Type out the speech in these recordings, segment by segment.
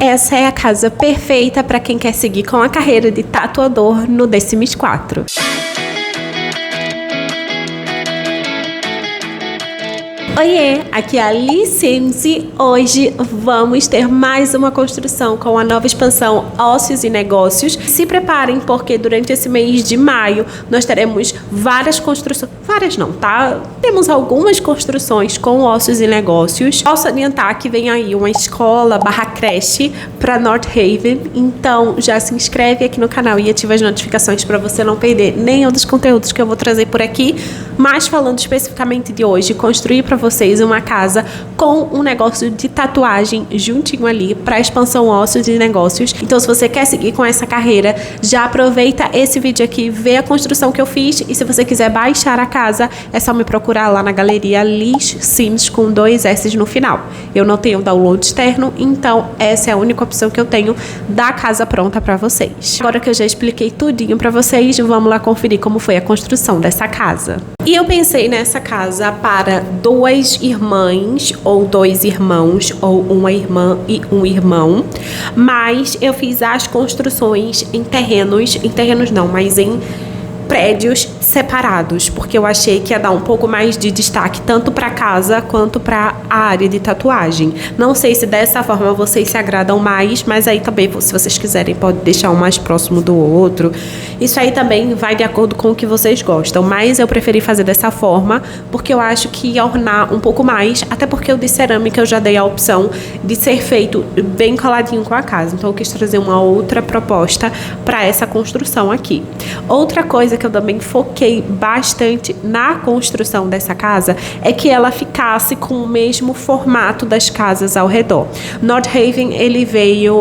Essa é a casa perfeita para quem quer seguir com a carreira de tatuador no The Sims 4. Oiê, aqui é a Sims e hoje vamos ter mais uma construção com a nova expansão Ócios e Negócios. Se preparem porque durante esse mês de maio nós teremos várias construções, várias não, tá? Temos algumas construções com Ócios e Negócios. Posso adiantar que vem aí uma escola / creche para North Haven, então já se inscreve aqui no canal e ativa as notificações para você não perder nenhum dos conteúdos que eu vou trazer por aqui. Mas falando especificamente de hoje, construir para vocês uma casa com um negócio de tatuagem juntinho ali para a expansão Ócios e Negócios. Então se você quer seguir com essa carreira, já aproveita esse vídeo aqui, vê a construção que eu fiz e se você quiser baixar a casa, é só me procurar lá na galeria Liz Sims com 2 S no final. Eu não tenho download externo, então essa é a única opção que eu tenho da casa pronta para vocês. Agora que eu já expliquei tudinho para vocês, vamos lá conferir como foi a construção dessa casa. E eu pensei nessa casa para 2 irmãs, ou 2 irmãos, ou uma irmã e um irmão. Mas eu fiz as construções em terrenos não, mas em prédios separados, porque eu achei que ia dar um pouco mais de destaque tanto para casa quanto para a área de tatuagem. Não sei se dessa forma vocês se agradam mais, mas aí também, se vocês quiserem, pode deixar um mais próximo do outro. Isso aí também vai de acordo com o que vocês gostam, mas eu preferi fazer dessa forma porque eu acho que ia ornar um pouco mais, até porque o de cerâmica eu já dei a opção de ser feito bem coladinho com a casa, então eu quis trazer uma outra proposta para essa construção aqui. Outra coisa que eu também foquei bastante na construção dessa casa é que ela ficasse com o mesmo formato das casas ao redor. North Haven,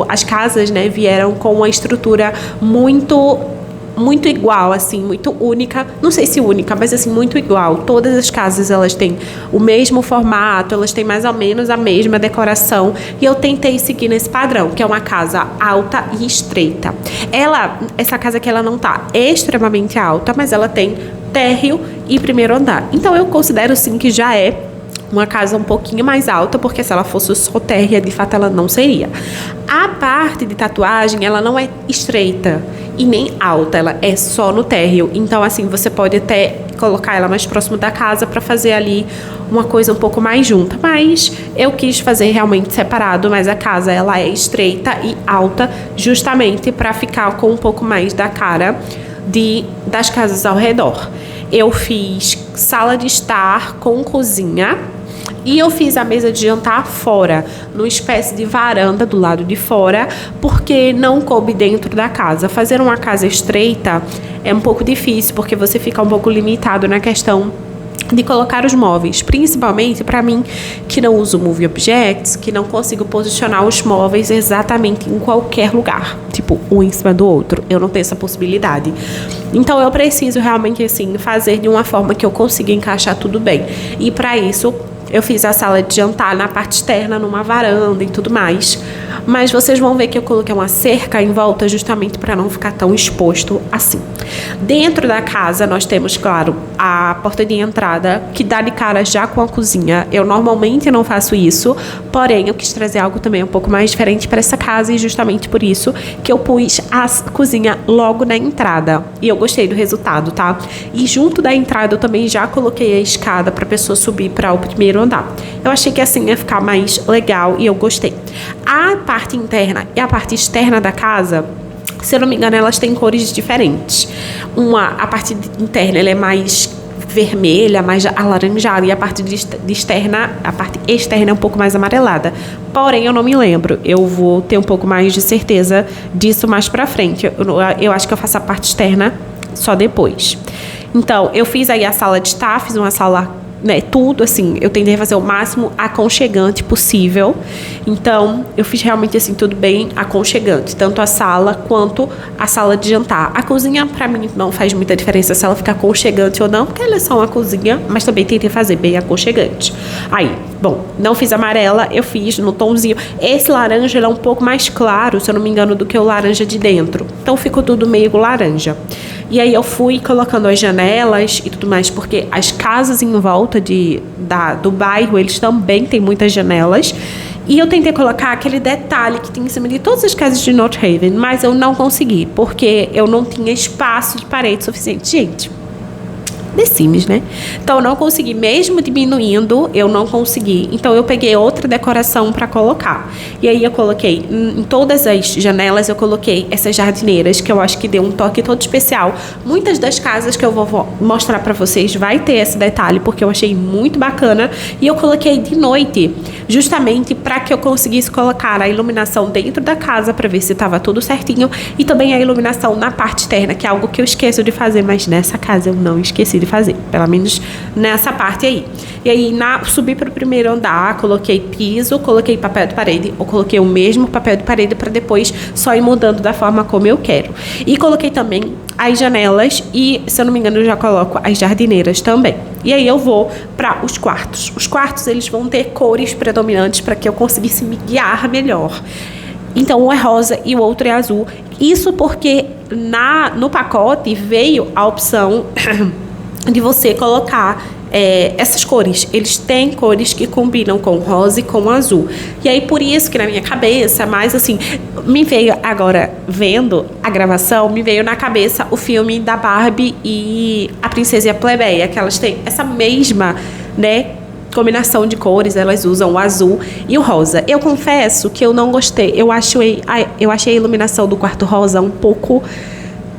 as casas, né, vieram com uma estrutura muito igual, assim, muito única, não sei se única, mas assim, muito igual. Todas as casas, elas têm o mesmo formato, elas têm mais ou menos a mesma decoração, e eu tentei seguir nesse padrão, que é uma casa alta e estreita. Essa casa aqui, ela não tá extremamente alta, mas ela tem térreo e primeiro andar. Então eu considero, sim, que já é uma casa um pouquinho mais alta, porque se ela fosse só térrea, de fato ela não seria. A parte de tatuagem, ela não é estreita e nem alta, ela é só no térreo. Então assim, você pode até colocar ela mais próximo da casa para fazer ali uma coisa um pouco mais junta. Mas eu quis fazer realmente separado, mas a casa ela é estreita e alta, justamente para ficar com um pouco mais da cara das casas ao redor. Eu fiz sala de estar com cozinha. E eu fiz a mesa de jantar fora, numa espécie de varanda do lado de fora, porque não coube dentro da casa. Fazer uma casa estreita é um pouco difícil, porque você fica um pouco limitado na questão de colocar os móveis, principalmente para mim que não uso Move Objects, que não consigo posicionar os móveis exatamente em qualquer lugar, tipo um em cima do outro. Eu não tenho essa possibilidade. Então eu preciso realmente assim fazer de uma forma que eu consiga encaixar tudo bem. E para isso eu fiz a sala de jantar na parte externa, numa varanda e tudo mais. Mas vocês vão ver que eu coloquei uma cerca em volta justamente para não ficar tão exposto assim. Dentro da casa nós temos, claro, a porta de entrada que dá de cara já com a cozinha. Eu normalmente não faço isso, porém eu quis trazer algo também um pouco mais diferente para essa casa e justamente por isso que eu pus a cozinha logo na entrada. E eu gostei do resultado, tá? E junto da entrada eu também já coloquei a escada para a pessoa subir para o primeiro andar. Eu achei que assim ia ficar mais legal e eu gostei. A parte interna e a parte externa da casa, se eu não me engano, elas têm cores diferentes. A parte interna ela é mais vermelha, mais alaranjada, e a parte externa é um pouco mais amarelada. Porém, eu não me lembro. Eu vou ter um pouco mais de certeza disso mais pra frente. Eu acho que eu faço a parte externa só depois. Então, eu fiz aí a sala de estar, fiz uma sala, né, tudo assim, eu tentei fazer o máximo aconchegante possível. Então eu fiz realmente assim tudo bem aconchegante, tanto a sala quanto a sala de jantar. A cozinha pra mim não faz muita diferença se ela ficar aconchegante ou não, porque ela é só uma cozinha, mas também tentei fazer bem aconchegante. Aí, bom, não fiz amarela, eu fiz no tomzinho. Esse laranja ele é um pouco mais claro, se eu não me engano, do que o laranja de dentro. Então ficou tudo meio laranja. E aí eu fui colocando as janelas e tudo mais, porque as casas em volta do bairro, eles também têm muitas janelas. E eu tentei colocar aquele detalhe que tem em cima de todas as casas de North Haven, mas eu não consegui, porque eu não tinha espaço de parede suficiente. Gente, The Sims, né? Então eu não consegui, mesmo diminuindo, eu não consegui. Então eu peguei outra decoração para colocar. E aí eu coloquei em todas as janelas, eu coloquei essas jardineiras, que eu acho que deu um toque todo especial. Muitas das casas que eu vou mostrar para vocês vai ter esse detalhe, porque eu achei muito bacana. E eu coloquei de noite, justamente para que eu conseguisse colocar a iluminação dentro da casa, para ver se estava tudo certinho, e também a iluminação na parte externa, que é algo que eu esqueço de fazer, mas nessa casa eu não esqueci de fazer, pelo menos nessa parte aí. E aí subi para o primeiro andar, coloquei piso, coloquei papel de parede, ou coloquei o mesmo papel de parede para depois só ir mudando da forma como eu quero. E coloquei também as janelas e, se eu não me engano, eu já coloco as jardineiras também. E aí eu vou para os quartos. Os quartos, eles vão ter cores predominantes para que eu conseguisse me guiar melhor. Então, um é rosa e o outro é azul. Isso porque no pacote veio a opção de você colocar essas cores. Eles têm cores que combinam com rosa e com azul. E aí, por isso que na minha cabeça, mas assim, me veio agora, vendo a gravação, me veio na cabeça o filme da Barbie e a Princesa e a Plebeia, que elas têm essa mesma, né, combinação de cores. Elas usam o azul e o rosa. Eu confesso que eu não gostei. Eu achei a iluminação do quarto rosa um pouco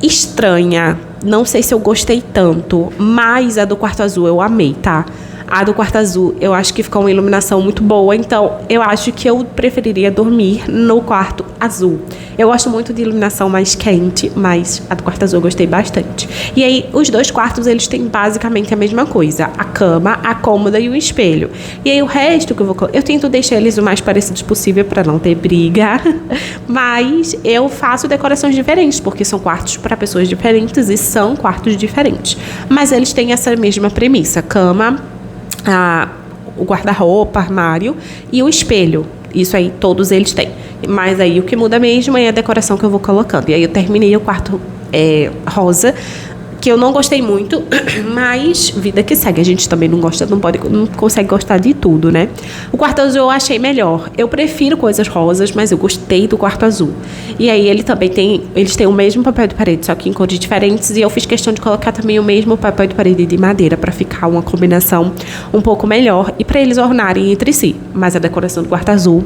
estranha. Não sei se eu gostei tanto, mas a do quarto azul eu amei, tá? A do quarto azul eu acho que ficou uma iluminação muito boa, então eu acho que eu preferiria dormir no quarto azul. Eu gosto muito de iluminação mais quente, mas a do quarto azul eu gostei bastante. E aí, os dois quartos, eles têm basicamente a mesma coisa: a cama, a cômoda e o espelho. E aí, o resto que eu tento deixar eles o mais parecidos possível para não ter briga, mas eu faço decorações diferentes, porque são quartos para pessoas diferentes e são quartos diferentes. Mas eles têm essa mesma premissa: cama, o guarda-roupa, armário e o espelho. Isso aí, todos eles têm. Mas aí o que muda mesmo é a decoração que eu vou colocando. E aí eu terminei o quarto rosa, que eu não gostei muito, mas vida que segue. A gente também não consegue gostar de tudo, né? O quarto azul eu achei melhor. Eu prefiro coisas rosas, mas eu gostei do quarto azul. E aí eles têm o mesmo papel de parede, só que em cores diferentes. E eu fiz questão de colocar também o mesmo papel de parede de madeira, para ficar uma combinação um pouco melhor e para eles ornarem entre si. Mas a decoração do quarto azul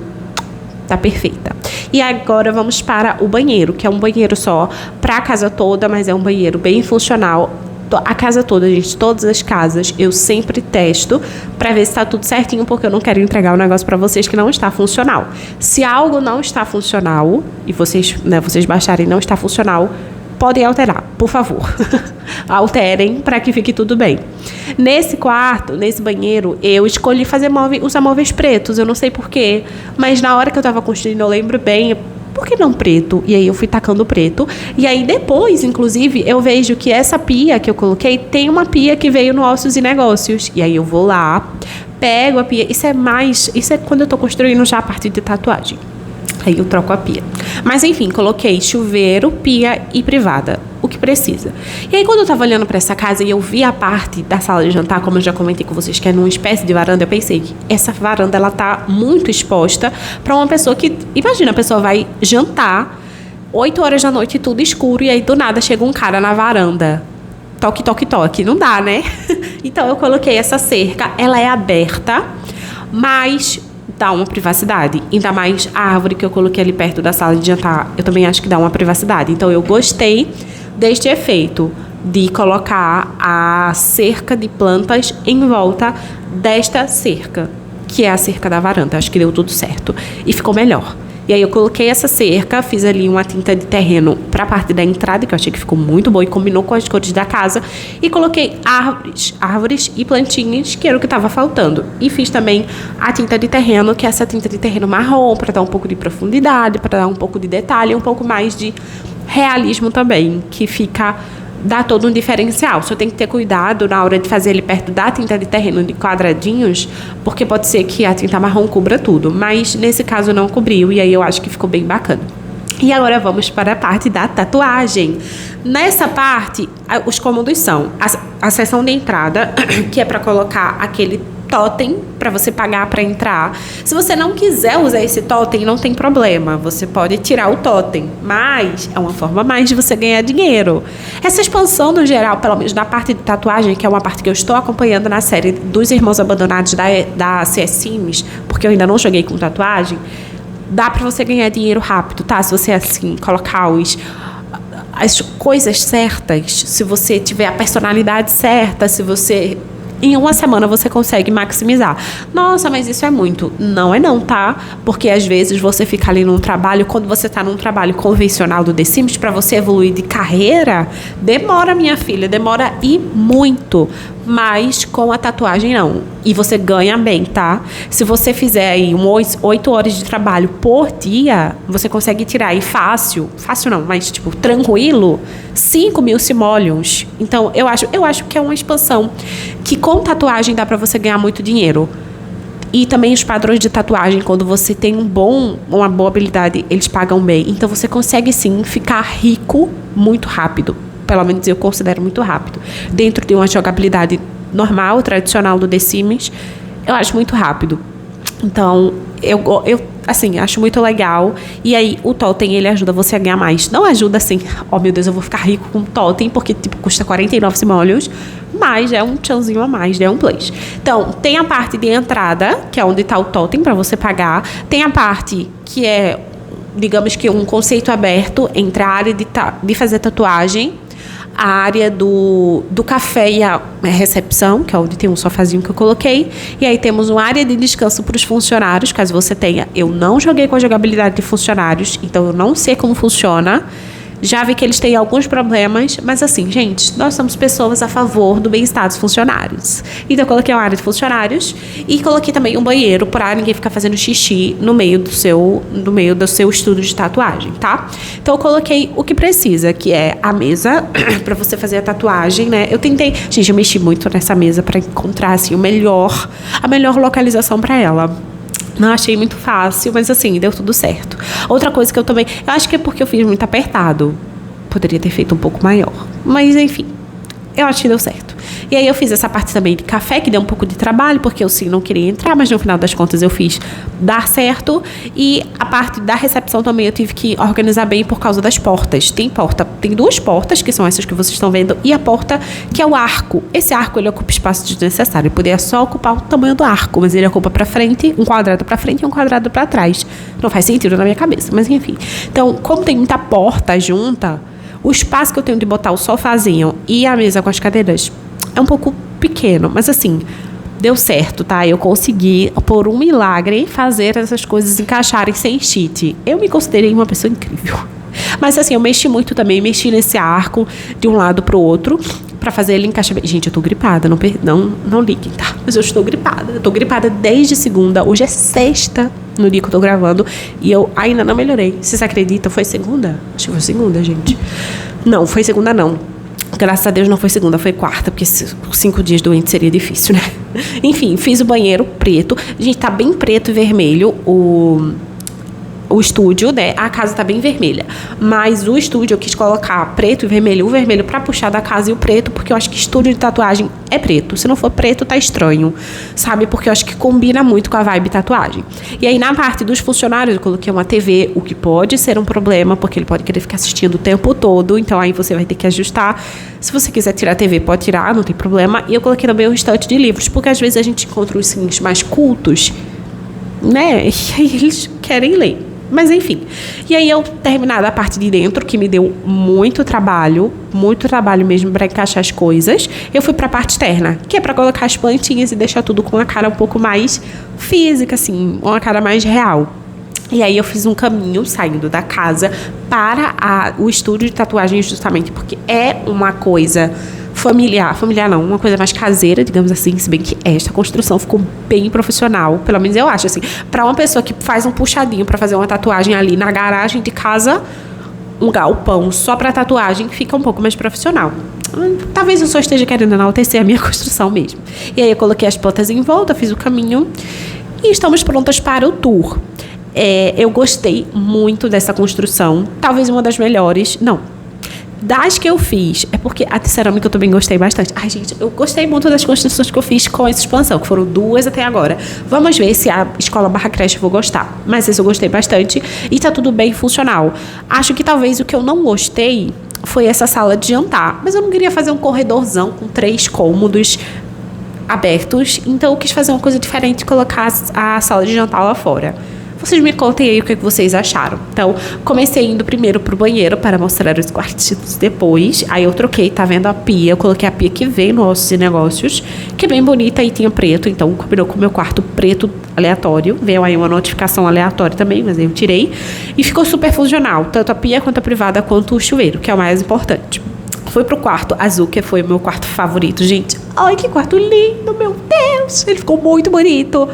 tá perfeita. E agora vamos para o banheiro, que é um banheiro só para a casa toda, mas é um banheiro bem funcional. A casa toda, gente, todas as casas, eu sempre testo para ver se está tudo certinho, porque eu não quero entregar um negócio para vocês que não está funcional. Se algo não está funcional e vocês baixarem não está funcional, podem alterar, por favor. Alterem para que fique tudo bem. Nesse quarto, nesse banheiro, eu escolhi usar móveis pretos. Eu não sei porquê, mas na hora que eu tava construindo, eu lembro bem, por que não preto? E aí eu fui tacando preto. E aí depois, inclusive, eu vejo que essa pia que eu coloquei tem uma pia que veio no Ossos e Negócios. E aí eu vou lá, pego a pia. Isso é quando eu tô construindo já a partir de tatuagem. Aí eu troco a pia. Mas enfim, coloquei chuveiro, pia e privada, o que precisa. E aí quando eu tava olhando pra essa casa e eu vi a parte da sala de jantar, como eu já comentei com vocês, que é numa espécie de varanda, eu pensei que essa varanda, ela tá muito exposta pra uma pessoa que... Imagina, a pessoa vai jantar 8 horas da noite, tudo escuro, e aí do nada chega um cara na varanda. Toque, toque, toque. Não dá, né? Então eu coloquei essa cerca, ela é aberta, mas dá uma privacidade. Ainda mais a árvore que eu coloquei ali perto da sala de jantar, eu também acho que dá uma privacidade. Então eu gostei deste efeito de colocar a cerca de plantas em volta desta cerca, que é a cerca da varanda. Acho que deu tudo certo e ficou melhor. E aí eu coloquei essa cerca, fiz ali uma tinta de terreno para a parte da entrada, que eu achei que ficou muito boa e combinou com as cores da casa. E coloquei árvores e plantinhas, que era o que estava faltando. E fiz também a tinta de terreno, que é essa tinta de terreno marrom, para dar um pouco de profundidade, para dar um pouco de detalhe, um pouco mais de realismo também, que dá todo um diferencial. Só tem que ter cuidado na hora de fazer ele perto da tinta de terreno de quadradinhos, porque pode ser que a tinta marrom cubra tudo, mas nesse caso não cobriu, e aí eu acho que ficou bem bacana. E agora vamos para a parte da tatuagem. Nessa parte, os cômodos são a seção de entrada, que é para colocar aquele totem para você pagar para entrar. Se você não quiser usar esse totem, não tem problema. Você pode tirar o totem, mas é uma forma mais de você ganhar dinheiro. Essa expansão no geral, pelo menos na parte de tatuagem, que é uma parte que eu estou acompanhando na série dos Irmãos Abandonados da CS Sims, porque eu ainda não joguei com tatuagem, dá pra você ganhar dinheiro rápido, tá? Se você, assim, colocar as coisas certas, se você tiver a personalidade certa, se você... Em uma semana você consegue maximizar. Nossa, mas isso é muito. Não é não, tá? Porque às vezes você fica ali num trabalho, quando você tá num trabalho convencional do The Sims, pra você evoluir de carreira, demora, minha filha, demora e muito. Mas com a tatuagem não. E você ganha bem, tá? Se você fizer aí 8 horas de trabalho por dia, você consegue tirar aí fácil não, mas tipo, tranquilo, 5.000 simoleons. Então, eu acho que é uma expansão que com tatuagem dá pra você ganhar muito dinheiro. E também os padrões de tatuagem, quando você tem uma boa habilidade, eles pagam bem. Então, você consegue sim ficar rico muito rápido. Pelo menos eu considero muito rápido. Dentro de uma jogabilidade normal, tradicional do The Sims, eu acho muito rápido. Então, eu assim, acho muito legal. E aí, o totem, ele ajuda você a ganhar mais. Não ajuda assim, oh meu Deus, eu vou ficar rico com o totem, porque tipo, custa 49 simoleons, mas é um tchanzinho a mais, é um plus. Então, tem a parte de entrada, que é onde está o totem para você pagar. Tem a parte que é, digamos que um conceito aberto entre a área de fazer tatuagem, a área do café e a recepção, que é onde tem um sofazinho que eu coloquei. E aí temos uma área de descanso para os funcionários, caso você tenha. Eu não joguei com a jogabilidade de funcionários, então eu não sei como funciona. Já vi que eles têm alguns problemas, mas assim, gente, nós somos pessoas a favor do bem-estar dos funcionários. Então eu coloquei uma área de funcionários e coloquei também um banheiro para ninguém ficar fazendo xixi no meio do seu estudo de tatuagem, tá? Então eu coloquei o que precisa, que é a mesa para você fazer a tatuagem, né? Eu mexi muito nessa mesa para encontrar assim a melhor localização para ela. Não achei muito fácil, mas assim, deu tudo certo. Outra coisa que eu acho que é porque eu fiz muito apertado. Poderia ter feito um pouco maior. Mas enfim, eu acho que deu certo. E aí eu fiz essa parte também de café, que deu um pouco de trabalho, porque eu sim não queria entrar, mas no final das contas eu fiz dar certo. E a parte da recepção também eu tive que organizar bem por causa das portas. Tem duas portas, que são essas que vocês estão vendo, e a porta que é o arco. Esse arco, ele ocupa espaço desnecessário. Ele poderia só ocupar o tamanho do arco, mas ele ocupa pra frente, um quadrado pra frente e um quadrado pra trás. Não faz sentido na minha cabeça, mas enfim. Então, como tem muita porta junta, o espaço que eu tenho de botar o sofazinho e a mesa com as cadeiras é um pouco pequeno, mas assim, deu certo, tá? Eu consegui, por um milagre, fazer essas coisas encaixarem sem cheat. Eu me considerei uma pessoa incrível. Mas assim, eu mexi muito também, nesse arco de um lado pro outro, pra fazer ele encaixar bem. Gente, eu tô gripada, não liguem, tá? Mas eu estou gripada. Eu tô gripada desde segunda. Hoje é sexta, no dia que eu tô gravando, e eu ainda não melhorei. Vocês acreditam? Foi segunda? Acho que foi segunda, gente. Não, foi segunda não. Graças a Deus não foi segunda, foi quarta, porque 5 dias doente seria difícil, né? Enfim, fiz o banheiro preto. Gente, tá bem preto e vermelho o estúdio, né? A casa tá bem vermelha. Mas o estúdio eu quis colocar preto e vermelho. O vermelho pra puxar da casa e o preto, porque eu acho que estúdio de tatuagem é preto. Se não for preto, tá estranho, sabe? Porque eu acho que combina muito com a vibe tatuagem. E aí, na parte dos funcionários, eu coloquei uma TV, o que pode ser um problema, porque ele pode querer ficar assistindo o tempo todo. Então, aí você vai ter que ajustar. Se você quiser tirar a TV, pode tirar, não tem problema. E eu coloquei também um estante de livros, porque às vezes a gente encontra os sims mais cultos, né? E aí eles querem ler. Mas enfim, e aí eu terminada a parte de dentro, que me deu muito trabalho mesmo para encaixar as coisas, eu fui para a parte externa, que é para colocar as plantinhas e deixar tudo com uma cara um pouco mais física, assim, uma cara mais real. E aí eu fiz um caminho saindo da casa para o estúdio de tatuagem, justamente porque é uma coisa familiar não, uma coisa mais caseira, digamos assim, se bem que esta construção ficou bem profissional, pelo menos eu acho, assim, para uma pessoa que faz um puxadinho para fazer uma tatuagem ali na garagem de casa, um galpão só para tatuagem, fica um pouco mais profissional. Talvez eu só esteja querendo enaltecer a minha construção mesmo. E aí eu coloquei as plantas em volta, fiz o caminho e estamos prontas para o tour. Eu gostei muito dessa construção. Talvez uma das melhores. Não. Das que eu fiz, é porque a de cerâmica eu também gostei bastante. Ai, gente, eu gostei muito das construções que eu fiz com essa expansão, que foram 2 até agora. Vamos ver se a escola barra creche eu vou gostar. Mas esse eu gostei bastante e tá tudo bem funcional. Acho que talvez o que eu não gostei foi essa sala de jantar. Mas eu não queria fazer um corredorzão com 3 cômodos abertos. Então eu quis fazer uma coisa diferente e colocar a sala de jantar lá fora. Vocês me contem aí o que vocês acharam. Então, comecei indo primeiro pro banheiro para mostrar os quartos depois. Aí eu troquei, tá vendo a pia? Eu coloquei a pia que veio no Ossos e Negócios, que é bem bonita e tinha preto. Então, combinou com o meu quarto preto aleatório. Veio aí uma notificação aleatória também, mas eu tirei. E ficou super funcional. Tanto a pia, quanto a privada, quanto o chuveiro, que é o mais importante. Fui pro quarto azul, que foi o meu quarto favorito, gente. Ai, que quarto lindo, meu Deus! Ele ficou muito bonito.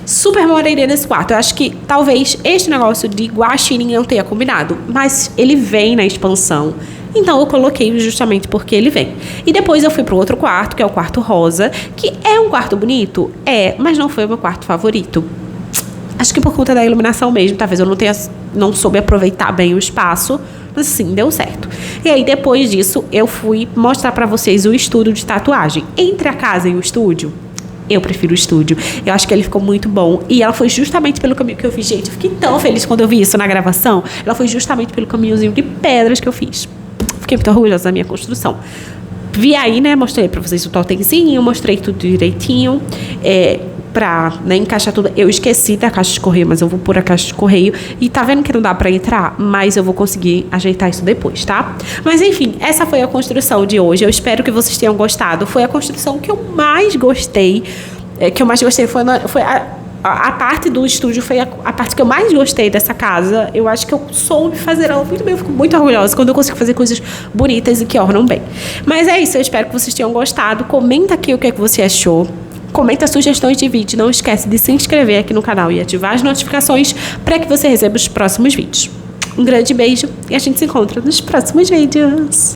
Super moraria nesse quarto. Eu acho que talvez este negócio de guaxinim não tenha combinado, mas ele vem na expansão. Então eu coloquei justamente porque ele vem. E depois eu fui pro outro quarto, que é o quarto rosa, que é um quarto bonito, mas não foi o meu quarto favorito. Acho que por conta da iluminação mesmo, talvez eu não soube aproveitar bem o espaço, mas sim, deu certo. E aí depois disso, eu fui mostrar pra vocês o estúdio de tatuagem. Entre a casa e o estúdio, eu prefiro o estúdio. Eu acho que ele ficou muito bom. E ela foi justamente pelo caminho que eu fiz. Gente, eu fiquei tão feliz quando eu vi isso na gravação. Ela foi justamente pelo caminhozinho de pedras que eu fiz. Fiquei muito orgulhosa da minha construção. Vi aí, né? Mostrei pra vocês o totemzinho. Mostrei tudo direitinho. Pra encaixar tudo. Eu esqueci da caixa de correio, mas eu vou pôr a caixa de correio. E tá vendo que não dá pra entrar? Mas eu vou conseguir ajeitar isso depois, tá? Mas enfim, essa foi a construção de hoje. Eu espero que vocês tenham gostado. Foi a construção que eu mais gostei. Foi a parte do estúdio, foi a parte que eu mais gostei dessa casa. Eu acho que eu soube fazer ela muito bem. Eu fico muito orgulhosa quando eu consigo fazer coisas bonitas e que ornam bem. Mas é isso, eu espero que vocês tenham gostado. Comenta aqui o que você achou. Comenta sugestões de vídeo. Não esquece de se inscrever aqui no canal e ativar as notificações para que você receba os próximos vídeos. Um grande beijo e a gente se encontra nos próximos vídeos.